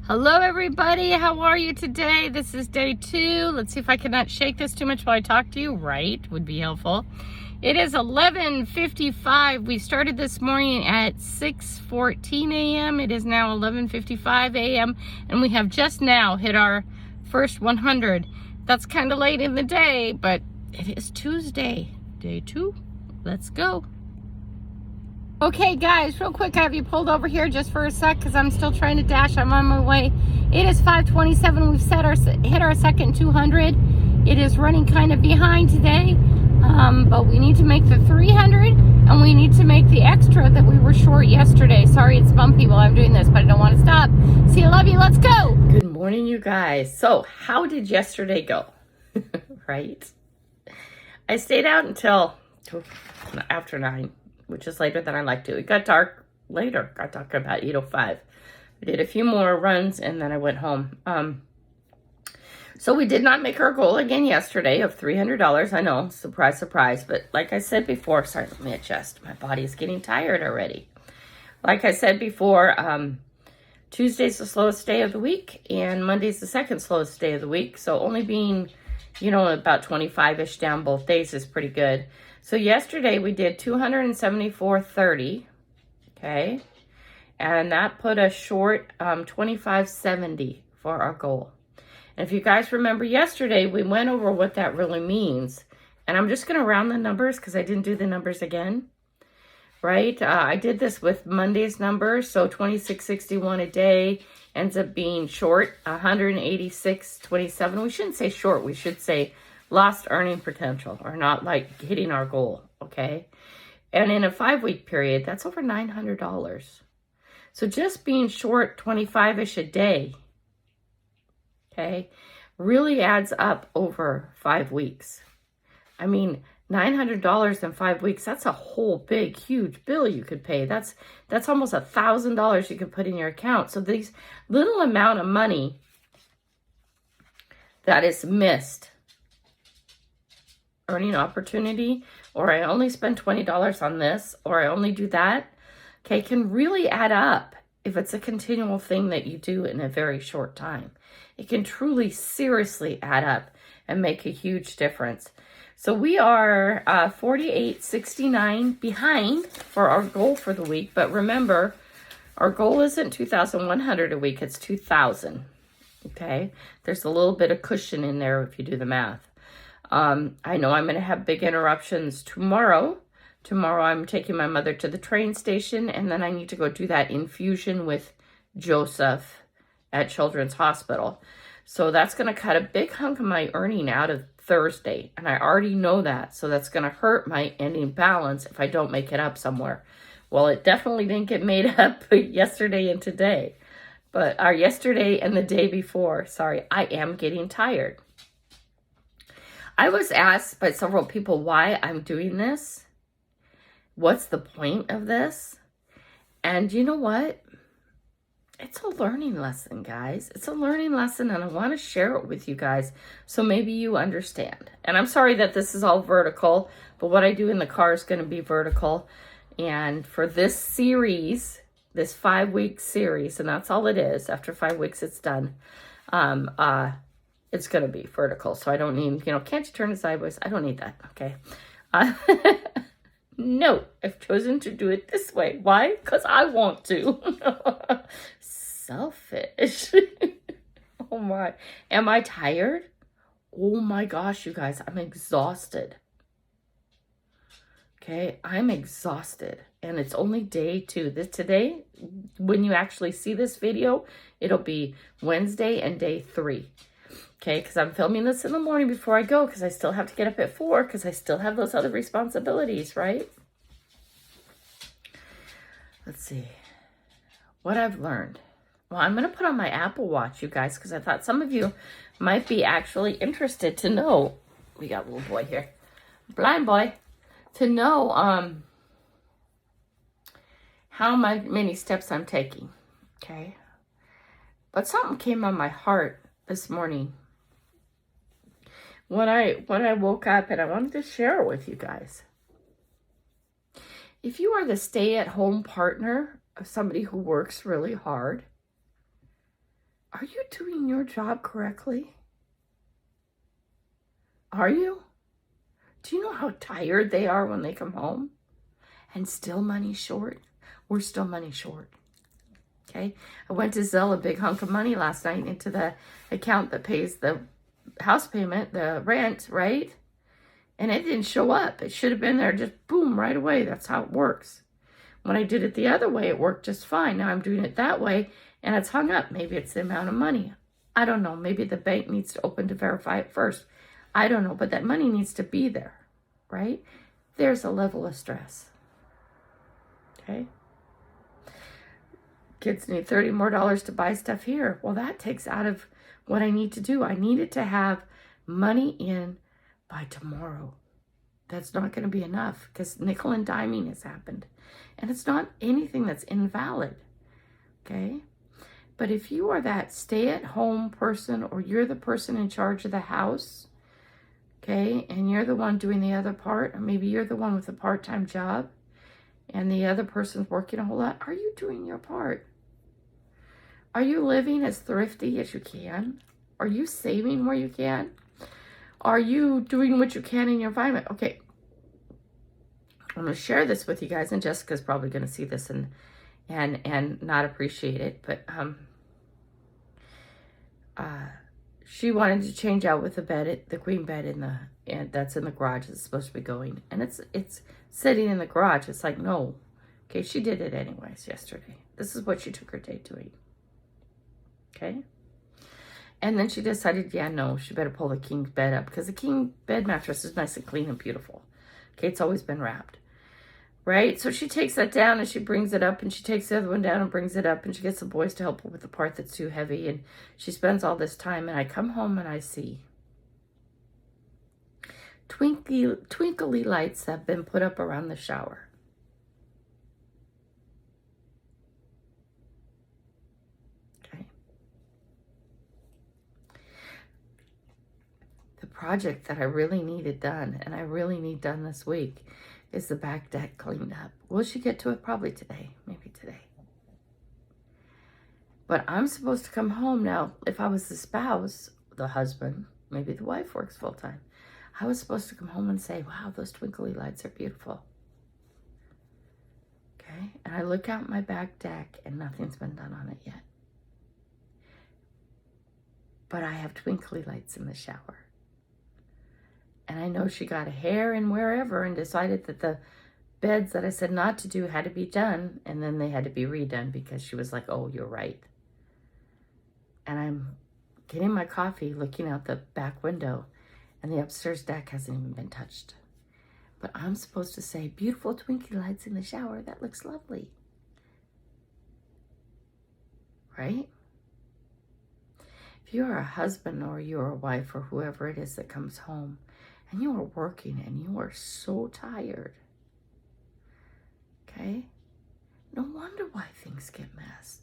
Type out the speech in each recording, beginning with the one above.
Hello everybody, how are you today? This is day 2. Let's see if I cannot shake this too much while I talk to you. Right, would be helpful. It is 11:55. We started this morning at 6:14 a.m. It is now 11:55 a.m. and we have just now hit our first 100. That's kind of late in the day, but it is Tuesday, day 2. Let's go. Okay guys, real quick, I have you pulled over here just for a sec because I'm still trying to dash. I'm on my way. It is 5:27. We've hit our second 200. It is running kind of behind today, but we need to make the 300 and we need to make the extra that we were short yesterday. Sorry it's bumpy while I'm doing this, but I don't want to stop. See, I love you. Let's go. Good morning, you guys. So how did yesterday go? Right? I stayed out until after 9. Which is later than I like to. It got dark later. Got dark about 8:05. I did a few more runs and then I went home. So we did not make our goal again yesterday of $300. I know, surprise, surprise. But like I said before, sorry, let me adjust. My body is getting tired already. Like I said before, Tuesday's the slowest day of the week and Monday's the second slowest day of the week. So only being, about 25-ish down both days is pretty good. So yesterday we did 274.30, okay? And that put us short 25.70 for our goal. And if you guys remember yesterday, we went over what that really means. And I'm just going to round the numbers because I didn't do the numbers again, right? I did this with Monday's numbers. So 26.61 a day ends up being short 186.27. We shouldn't say short. We should say lost earning potential, or not like hitting our goal, okay? And in a 5-week period, that's over $900. So just being short 25-ish a day, okay, really adds up over 5 weeks. I mean, $900 in 5 weeks, that's a whole big, huge bill you could pay. That's almost $1,000 you could put in your account. So these little amount of money that is missed earning opportunity, or I only spend $20 on this, or I only do that, okay, can really add up if it's a continual thing that you do in a very short time. It can truly, seriously add up and make a huge difference. So we are 48.69 behind for our goal for the week, but remember, our goal isn't 2,100 a week, it's 2,000, okay? There's a little bit of cushion in there if you do the math. I know I'm going to have big interruptions tomorrow. Tomorrow I'm taking my mother to the train station, and then I need to go do that infusion with Joseph at Children's Hospital. So that's going to cut a big hunk of my earning out of Thursday, and I already know that. So that's going to hurt my ending balance if I don't make it up somewhere. Well, it definitely didn't get made up yesterday and today, but yesterday and the day before. Sorry, I am getting tired. I was asked by several people why I'm doing this. What's the point of this? And you know what? It's a learning lesson, guys. It's a learning lesson, and I want to share it with you guys so maybe you understand. And I'm sorry that this is all vertical, but what I do in the car is going to be vertical. And for this series, this 5-week series, and that's all it is. After 5 weeks, it's done. It's going to be vertical. So I don't need, can't you turn it sideways? I don't need that. Okay. No, I've chosen to do it this way. Why? Because I want to. Selfish. Oh my. Am I tired? Oh my gosh, you guys, I'm exhausted. Okay. I'm exhausted. And it's only day 2. Today, when you actually see this video, it'll be Wednesday and day 3. Okay, because I'm filming this in the morning before I go because I still have to get up at 4 because I still have those other responsibilities, right? Let's see what I've learned. Well, I'm going to put on my Apple Watch, you guys, because I thought some of you might be actually interested to know. We got a little boy here, blind boy, to know how many steps I'm taking, okay? But something came on my heart this morning when I woke up, and I wanted to share it with you guys. If you are the stay-at-home partner of somebody who works really hard, Are you doing your job correctly? Are you? Do you know how tired they are when they come home? And still money short? We're still money short. Okay? I went to Zelle a big hunk of money last night into the account that pays the house payment, the rent, right? And it didn't show up. It should have been there just boom, right away. That's how it works. When I did it the other way, it worked just fine. Now I'm doing it that way and it's hung up. Maybe it's the amount of money. I don't know. Maybe the bank needs to open to verify it first. I don't know, but that money needs to be there, right? There's a level of stress. Okay? Kids need $30 more to buy stuff here. Well, that takes out of what I need to do. I needed to have money in by tomorrow. That's not going to be enough because nickel and diming has happened. And it's not anything that's invalid. Okay? But if you are that stay-at-home person or you're the person in charge of the house, okay, and you're the one doing the other part, or maybe you're the one with a part-time job and the other person's working a whole lot, are you doing your part? Are you living as thrifty as you can? Are you saving where you can? Are you doing what you can in your environment? Okay, I'm going to share this with you guys, and Jessica's probably going to see this and not appreciate it, but she wanted to change out with the bed, the queen bed and that's in the garage. It's supposed to be going, and it's sitting in the garage. It's like, no. Okay, she did it anyways yesterday. This is what she took her day doing. Okay, and then she decided, yeah, no, she better pull the king bed up because the king bed mattress is nice and clean and beautiful. Okay, it's always been wrapped, right? So she takes that down and she brings it up, and she takes the other one down and brings it up, and she gets the boys to help her with the part that's too heavy, and she spends all this time, and I come home and I see twinkly lights have been put up around the shower. Okay. The project that I really needed done, and I really need done this week, is the back deck cleaned up. Will she get to it? Probably today. Maybe today. But I'm supposed to come home now. If I was the spouse, the husband, maybe the wife works full time, I was supposed to come home and say, wow, those twinkly lights are beautiful. Okay? And I look out my back deck and nothing's been done on it yet. But I have twinkly lights in the shower. And I know she got a hair in wherever and decided that the beds that I said not to do had to be done. And then they had to be redone because she was like, oh, you're right. And I'm getting my coffee, looking out the back window, and the upstairs deck hasn't even been touched. But I'm supposed to say, beautiful twinkly lights in the shower. That looks lovely. Right? If you're a husband or you're a wife or whoever it is that comes home and you are working and you are so tired, okay? No wonder why things get messed.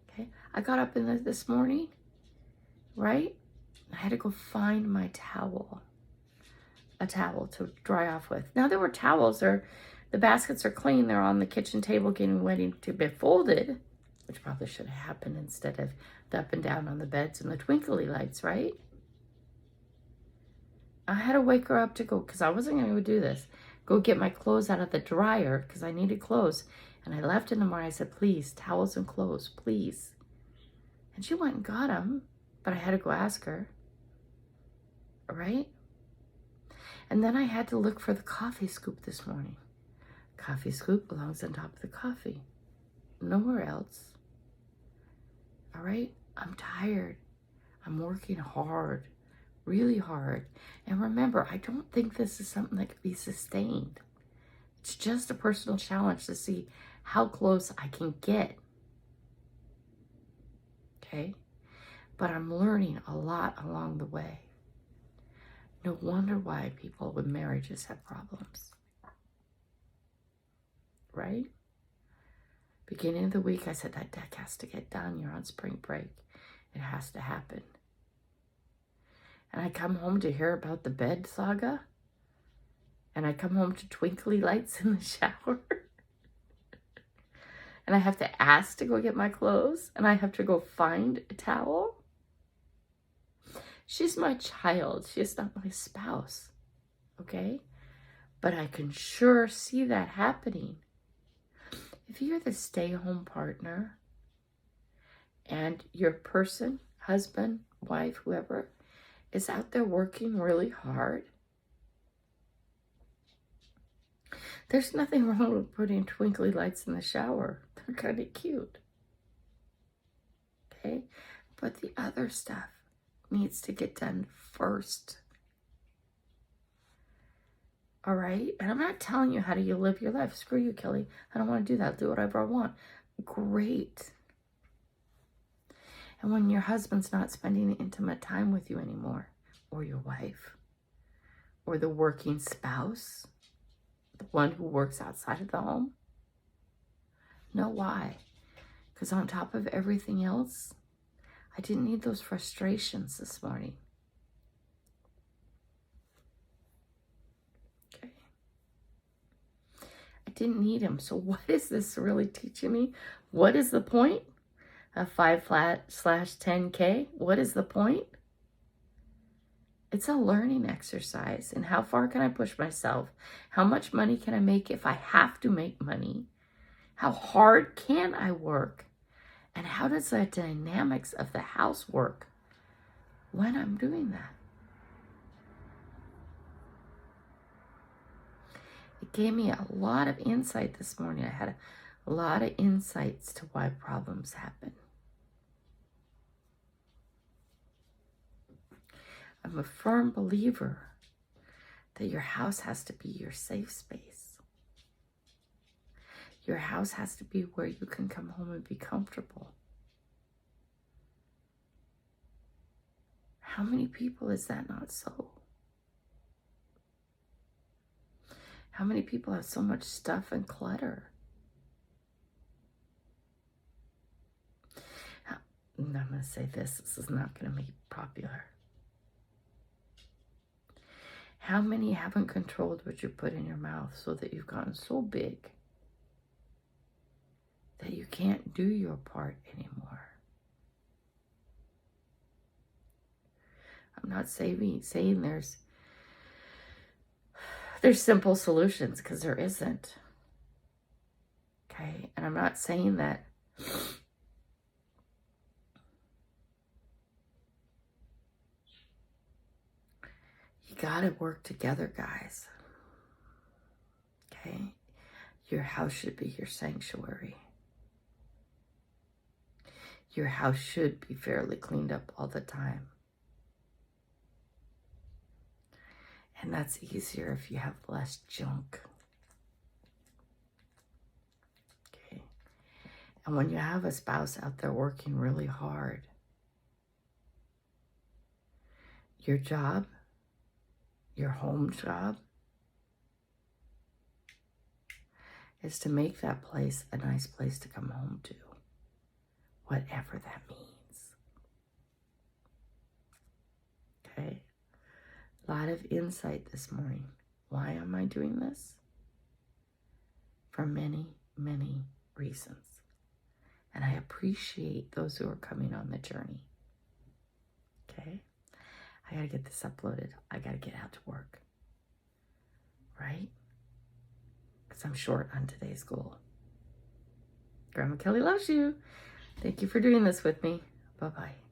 Okay? I got up this morning, right? I had to go find my towel, a towel to dry off with. Now there were towels, the baskets are clean. They're on the kitchen table getting ready to be folded, which probably should have happened instead of the up and down on the beds and the twinkly lights, right? I had to wake her up to go, because I wasn't going to do this, go get my clothes out of the dryer because I needed clothes. And I left in the morning. I said, please, towels and clothes, please. And she went and got them, but I had to go ask her. All right? And then I had to look for the coffee scoop this morning. Coffee scoop belongs on top of the coffee. Nowhere else. All right? I'm tired. I'm working hard. Really hard. And remember, I don't think this is something that could be sustained. It's just a personal challenge to see how close I can get. Okay? But I'm learning a lot along the way. No wonder why people with marriages have problems. Right? Beginning of the week, I said, that deck has to get done. You're on spring break. It has to happen. And I come home to hear about the bed saga. And I come home to twinkly lights in the shower. and I have to ask to go get my clothes, and I have to go find a towel. She's my child. She's not my spouse, okay? But I can sure see that happening. If you're the stay-home partner and your person, husband, wife, whoever, is out there working really hard, there's nothing wrong with putting twinkly lights in the shower. They're kind of cute. Okay? But the other stuff needs to get done first. All right? And I'm not telling you how do you live your life. Screw you, Kelly. I don't want to do that. I'll do whatever I want. Great. And when your husband's not spending intimate time with you anymore, or your wife, or the working spouse, the one who works outside of the home, know why? Because on top of everything else, I didn't need those frustrations this morning. Okay. I didn't need them. So what is this really teaching me? What is the point of 5/10K? What is the point? It's a learning exercise. And how far can I push myself? How much money can I make if I have to make money? How hard can I work? And how does the dynamics of the house work when I'm doing that? It gave me a lot of insight this morning. I had a lot of insights to why problems happen. I'm a firm believer that your house has to be your safe space. Your house has to be where you can come home and be comfortable. How many people is that not so? How many people have so much stuff and clutter? I'm going to say this. This is not going to make it popular. How many haven't controlled what you put in your mouth so that you've gotten so big that you can't do your part anymore? I'm not saying there's simple solutions, because there isn't. Okay? And I'm not saying that you gotta work together, guys. Okay? Your house should be your sanctuary. Your house should be fairly cleaned up all the time. And that's easier if you have less junk. Okay? And when you have a spouse out there working really hard, your job, your home job, is to make that place a nice place to come home to, whatever that means. Okay? A lot of insight this morning. Why am I doing this? For many, many reasons. And I appreciate those who are coming on the journey. Okay? I got to get this uploaded. I got to get out to work. Right? Because I'm short on today's goal. Grandma Kelly loves you. Thank you for doing this with me. Bye-bye.